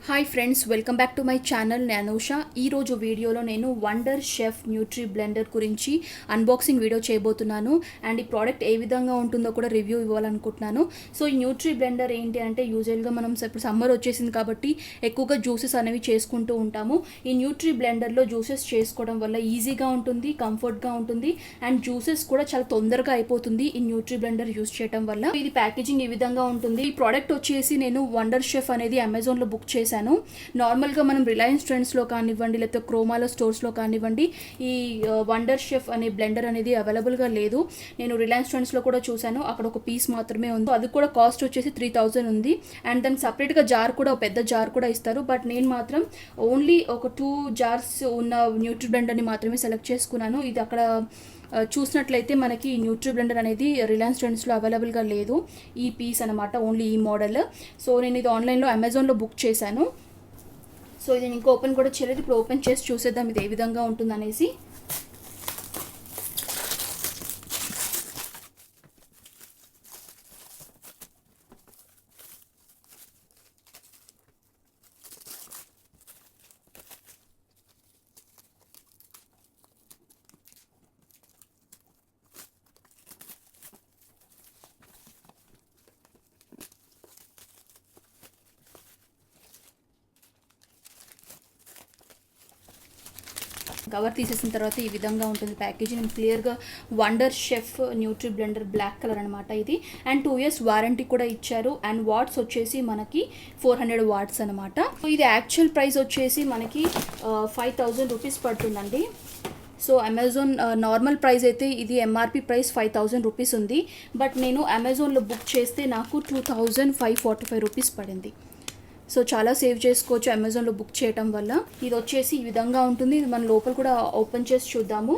Hi friends, welcome back to my channel Nanusha. ఈరోజు వీడియోలో నేను వండర్ షెఫ్ న్యూట్రీ బ్లెండర్ గురించి అన్బాక్సింగ్ వీడియో చేయబోతున్నాను. అండ్ ఈ ప్రోడక్ట్ ఏ విధంగా ఉంటుందో కూడా రివ్యూ ఇవ్వాలనుకుంటున్నాను. సో ఈ న్యూట్రీ బ్లెండర్ ఏంటి అంటే, యూజువల్గా మనం ఇప్పుడు సమ్మర్ వచ్చేసింది కాబట్టి ఎక్కువగా జ్యూసెస్ అనేవి చేసుకుంటూ ఉంటాము. ఈ న్యూట్రీ బ్లెండర్లో జ్యూసెస్ చేసుకోవడం వల్ల ఈజీగా ఉంటుంది, కంఫర్ట్గా ఉంటుంది అండ్ జ్యూసెస్ కూడా చాలా తొందరగా అయిపోతుంది ఈ న్యూట్రీ బ్లెండర్ యూజ్ చేయడం వల్ల. ఇది ప్యాకేజింగ్ ఈ విధంగా ఉంటుంది. ఈ ప్రోడక్ట్ వచ్చేసి నేను వండర్ షెఫ్ అనేది అమెజాన్లో బుక్ చేశాను. నార్మల్గా మనం రిలయన్స్ ట్రెండ్స్లో కానివ్వండి, లేకపోతే క్రోమాలో స్టోర్స్లో కానివ్వండి, ఈ వండర్ షెఫ్ అనే బ్లెండర్ అనేది అవైలబుల్గా లేదు. నేను రిలయన్స్ ట్రెండ్స్లో కూడా చూశాను, అక్కడ ఒక పీస్ మాత్రమే ఉంది. అది కూడా కాస్ట్ వచ్చేసి 3000 ఉంది. అండ్ దానికి సపరేట్గా జార్ కూడా, పెద్ద జార్ కూడా ఇస్తారు. బట్ నేను మాత్రం ఓన్లీ ఒక 2 జార్స్ ఉన్న న్యూట్రీ బ్లెండర్ని మాత్రమే సెలెక్ట్ చేసుకున్నాను. ఇది అక్కడ చూసినట్లయితే మనకి న్యూట్రీ బ్లెండర్ అనేది రిలయన్స్ ట్రెండ్స్లో అవైలబుల్గా లేదు, ఈ పీస్ అనమాట, ఓన్లీ ఈ మోడల్. సో నేను ఇది ఆన్లైన్లో అమెజాన్లో బుక్ చేశాను. సో ఇది ఇంకా ఓపెన్ కూడా చేయలేదు. ఇప్పుడు ఓపెన్ చేసి చూసేద్దాం ఇది ఏ విధంగా ఉంటుందనేసి. కవర్ తీసేసిన తర్వాత ఈ విధంగా ఉంటుంది ప్యాకేజీ. నేను క్లియర్గా wonder chef nutri blender black colour అనమాట ఇది. అండ్ 2 years వారంటీ కూడా ఇచ్చారు. అండ్ వాట్స్ వచ్చేసి మనకి 400 వాట్స్ అనమాట. ఇది యాక్చువల్ ప్రైస్ వచ్చేసి మనకి 5000 రూపీస్ పడుతుందండి. సో అమెజాన్ నార్మల్ ప్రైస్ అయితే ఇది ఎంఆర్పి ప్రైస్ 5000 రూపీస్ ఉంది. బట్ నేను అమెజాన్లో బుక్ చేస్తే నాకు 2545 రూపీస్ పడింది. సో చాలా సేవ్ చేసుకోవచ్చు అమెజాన్లో బుక్ చేయటం వల్ల. ఇది వచ్చేసి ఈ విధంగా ఉంటుంది. ఇది మన లోపల కూడా ఓపెన్ చేసి చూద్దాము.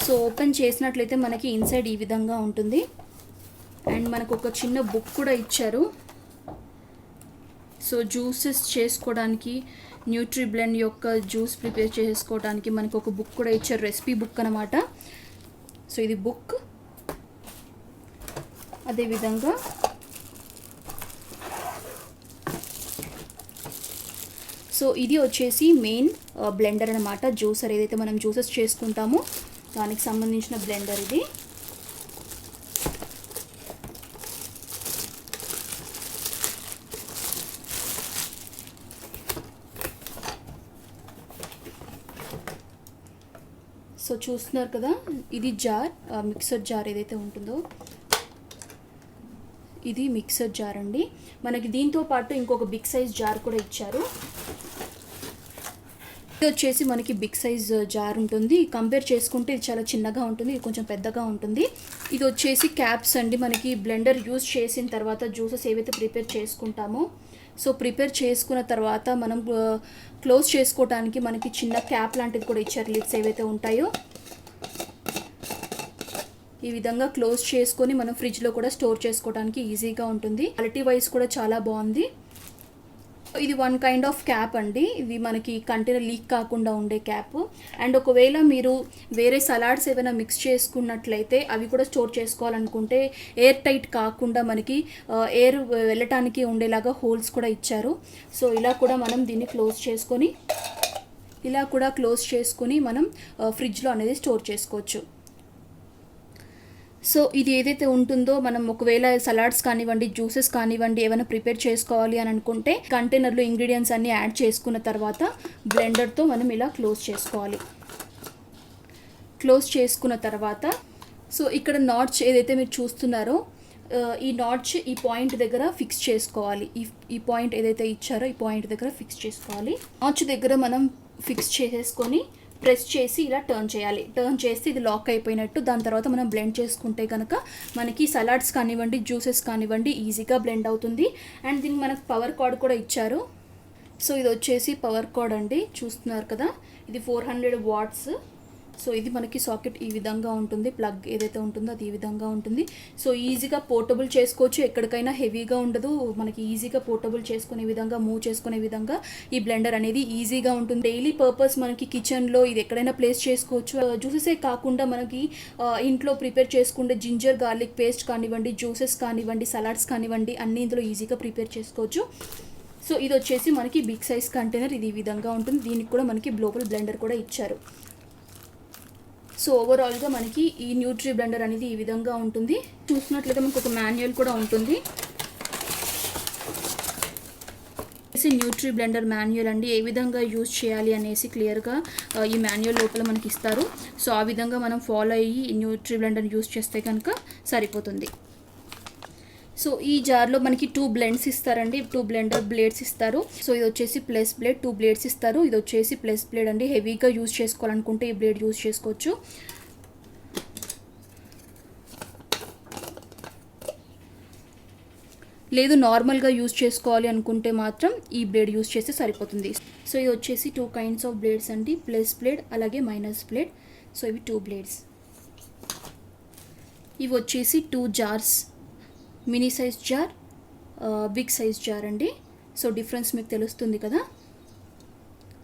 సో ఓపెన్ చేసినట్లయితే మనకి ఇన్సైడ్ ఈ విధంగా ఉంటుంది. అండ్ మనకు ఒక చిన్న బుక్ కూడా ఇచ్చారు. సో జ్యూసెస్ చేసుకోవడానికి, న్యూట్రీ బ్లెండ్ యొక్క జ్యూస్ ప్రిపేర్ చేసుకోవడానికి మనకు ఒక బుక్ కూడా ఇచ్చారు, రెసిపీ బుక్ అనమాట. సో ఇది బుక్. అదేవిధంగా సో ఇది వచ్చేసి మెయిన్ బ్లెండర్ అనమాట, జ్యూసర్ ఏదైతే మనం జ్యూసెస్ చేసుకుంటామో దానికి సంబంధించిన బ్లెండర్ ఇది. సో చూస్తున్నారు కదా, ఇది జార్, మిక్సర్ జార్ ఏదైతే ఉంటుందో ఇది మిక్సర్ జార్ అండి. మనకి దీంతో పాటు ఇంకొక బిగ్ సైజ్ జార్ కూడా ఇచ్చారు. ఇది వచ్చేసి మనకి బిగ్ సైజ్ జార్ ఉంటుంది. కంపేర్ చేసుకుంటే ఇది చాలా చిన్నగా ఉంటుంది, ఇది కొంచెం పెద్దగా ఉంటుంది. ఇది వచ్చేసి క్యాప్స్ అండి. మనకి బ్లెండర్ యూజ్ చేసిన తర్వాత జ్యూసెస్ ఏవైతే ప్రిపేర్ చేసుకుంటామో, సో ప్రిపేర్ చేసుకున్న తర్వాత మనం క్లోజ్ చేసుకోవడానికి మనకి చిన్న క్యాప్ లాంటిది కూడా ఇచ్చారు. లిడ్స్ ఏవైతే ఉంటాయో ఈ విధంగా క్లోజ్ చేసుకొని మనం ఫ్రిడ్జ్లో కూడా స్టోర్ చేసుకోవడానికి ఈజీగా ఉంటుంది. క్వాలిటీ వైజ్ కూడా చాలా బాగుంది. ఇది వన్ కైండ్ ఆఫ్ క్యాప్ అండి. ఇది మనకి కంటైనర్ లీక్ కాకుండా ఉండే క్యాప్. అండ్ ఒకవేళ మీరు వేరే సలాడ్స్ ఏమైనా మిక్స్ చేసుకున్నట్లయితే అవి కూడా స్టోర్ చేసుకోవాలనుకుంటే ఎయిర్ టైట్ కాకుండా మనకి ఎయిర్ వెళ్ళటానికి ఉండేలాగా హోల్స్ కూడా ఇచ్చారు. సో ఇలా కూడా మనం దీన్ని క్లోజ్ చేసుకొని మనం ఫ్రిడ్జ్లో అనేది స్టోర్ చేసుకోవచ్చు. సో ఇది ఏదైతే ఉంటుందో, మనం ఒకవేళ సలాడ్స్ కానివ్వండి, జ్యూసెస్ కానివ్వండి ఏమైనా ప్రిపేర్ చేసుకోవాలి అని అనుకుంటే కంటైనర్లో ఇంగ్రీడియంట్స్ అన్నీ యాడ్ చేసుకున్న తర్వాత బ్లెండర్తో మనం ఇలా క్లోజ్ చేసుకోవాలి. క్లోజ్ చేసుకున్న తర్వాత సో ఇక్కడ నాట్స్ ఏదైతే మీరు చూస్తున్నారో, ఈ నాట్స్ ఈ పాయింట్ దగ్గర ఫిక్స్ చేసుకోవాలి. ఈ పాయింట్ ఏదైతే ఇచ్చారో ఈ పాయింట్ దగ్గర ఫిక్స్ చేసుకోవాలి. నాట్స్ దగ్గర మనం ఫిక్స్ చేసేసుకొని ప్రెస్ చేసి ఇలా టర్న్ చేయాలి. టర్న్ చేస్తే ఇది లాక్ అయిపోయినట్టు. దాని తర్వాత మనం బ్లెండ్ చేసుకుంటే కనుక మనకి సలాడ్స్ కానివ్వండి, జ్యూసెస్ కానివ్వండి ఈజీగా బ్లెండ్ అవుతుంది. అండ్ దీనికి మనకు పవర్ కార్డ్ కూడా ఇచ్చారు. సో ఇది వచ్చేసి పవర్ కార్డ్ అండి, చూస్తున్నారు కదా, ఇది 400 వాట్స్. సో ఇది మనకి సాకెట్ ఈ విధంగా ఉంటుంది, ప్లగ్ ఏదైతే ఉంటుందో అది ఈ విధంగా ఉంటుంది. సో ఈజీగా పోర్టబుల్ చేసుకోవచ్చు, ఎక్కడికైనా హెవీగా ఉండదు, మనకి ఈజీగా పోర్టబుల్ చేసుకునే విధంగా, మూవ్ చేసుకునే విధంగా ఈ బ్లెండర్ అనేది ఈజీగా ఉంటుంది. డైలీ పర్పస్ మనకి కిచెన్లో ఇది ఎక్కడైనా ప్లేస్ చేసుకోవచ్చు. జ్యూసెసే కాకుండా మనకి ఇంట్లో ప్రిపేర్ చేసుకుంటే జింజర్ గార్లిక్ పేస్ట్ కానివ్వండి, జ్యూసెస్ కానివ్వండి, సలాడ్స్ కానివ్వండి, అన్నీ ఇందులో ఈజీగా ప్రిపేర్ చేసుకోవచ్చు. సో ఇది వచ్చేసి మనకి బిగ్ సైజ్ కంటైనర్, ఇది ఈ విధంగా ఉంటుంది. దీనికి కూడా మనకి గ్లోబల్ బ్లెండర్ కూడా ఇచ్చారు. సో ఓవరాల్గా మనకి ఈ న్యూట్రీ బ్లెండర్ అనేది ఈ విధంగా ఉంటుంది. చూసినట్లయితే మనకు ఒక మాన్యువల్ కూడా ఉంటుంది. న్యూట్రీ బ్లెండర్ మాన్యువల్ అండి, ఏ విధంగా యూజ్ చేయాలి అనేసి క్లియర్గా ఈ మాన్యువల్ లోపల మనకి ఇస్తారు. సో ఆ విధంగా మనం ఫాలో అయ్యి న్యూట్రీ బ్లెండర్ యూజ్ చేస్తే కనుక సరిపోతుంది. సో ఈ జార్లో మనకి 2 బ్లెండ్స్ ఇస్తారండి, 2 బ్లెండర్ బ్లేడ్స్ ఇస్తారు. సో ఇది వచ్చేసి ప్లస్ బ్లేడ్, 2 బ్లేడ్స్ ఇస్తారు. ఇది వచ్చేసి ప్లస్ బ్లేడ్ అండి, హెవీగా యూజ్ చేసుకోవాలనుకుంటే ఈ బ్లేడ్ యూజ్ చేసుకోవచ్చు. లేదు నార్మల్గా యూజ్ చేసుకోవాలి అనుకుంటే మాత్రం ఈ బ్లేడ్ యూజ్ చేస్తే సరిపోతుంది. సో ఇది వచ్చేసి 2 కైండ్స్ ఆఫ్ బ్లేడ్స్ అండి, ప్లస్ బ్లేడ్ అలాగే మైనస్ బ్లేడ్. సో ఇవి 2 బ్లేడ్స్. ఇవి వచ్చేసి 2 jars, mini size jar, big size jar అండి. సో డిఫరెన్స్ మీకు తెలుస్తుంది కదా.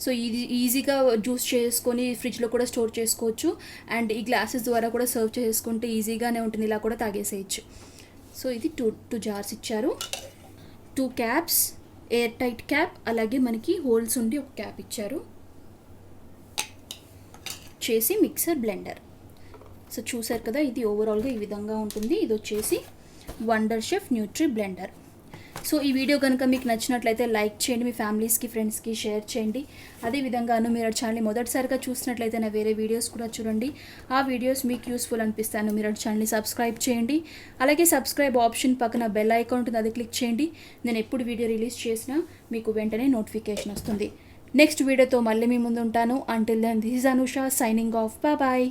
సో ఇది ఈజీగా జ్యూస్ చేసుకొని ఫ్రిడ్జ్లో కూడా స్టోర్ చేసుకోవచ్చు. అండ్ ఈ గ్లాసెస్ ద్వారా కూడా సర్వ్ చేసుకుంటే ఈజీగానే ఉంటుంది, ఇలా కూడా తాగేసేయచ్చు. సో ఇది 2 జార్స్ ఇచ్చారు. 2 క్యాప్స్, ఎయిర్ టైట్ క్యాప్, అలాగే మనకి హోల్స్ ఉండి ఒక క్యాప్ ఇచ్చారు. చేసి మిక్సర్ బ్లెండర్. సో చూసారు కదా, ఇది ఓవరాల్గా ఈ విధంగా ఉంటుంది. ఇది వచ్చేసి wonder chef nutri blender. So ఈ వీడియో కనుక మీకు నచ్చినట్లయితే లైక్ చేయండి, మీ ఫ్యామిలీస్కి ఫ్రెండ్స్కి షేర్ చేయండి. అదేవిధంగాను మీరు ఛానల్ని మొదటిసారిగా చూసినట్లయితే నా వేరే వీడియోస్ కూడా చూడండి, ఆ వీడియోస్ మీకు యూస్ఫుల్ అనిపిస్తాను. మీరు ఛానల్ని సబ్స్క్రైబ్ చేయండి. అలాగే సబ్స్క్రైబ్ ఆప్షన్ పక్కన బెల్ ఐకాన్ ఉంటుంది, అది క్లిక్ చేయండి. నేను ఎప్పుడు వీడియో రిలీజ్ చేసినా మీకు వెంటనే నోటిఫికేషన్ వస్తుంది. నెక్స్ట్ వీడియోతో మళ్ళీ మీ ముందు ఉంటాను. Until then this is Anusha signing off. Bye.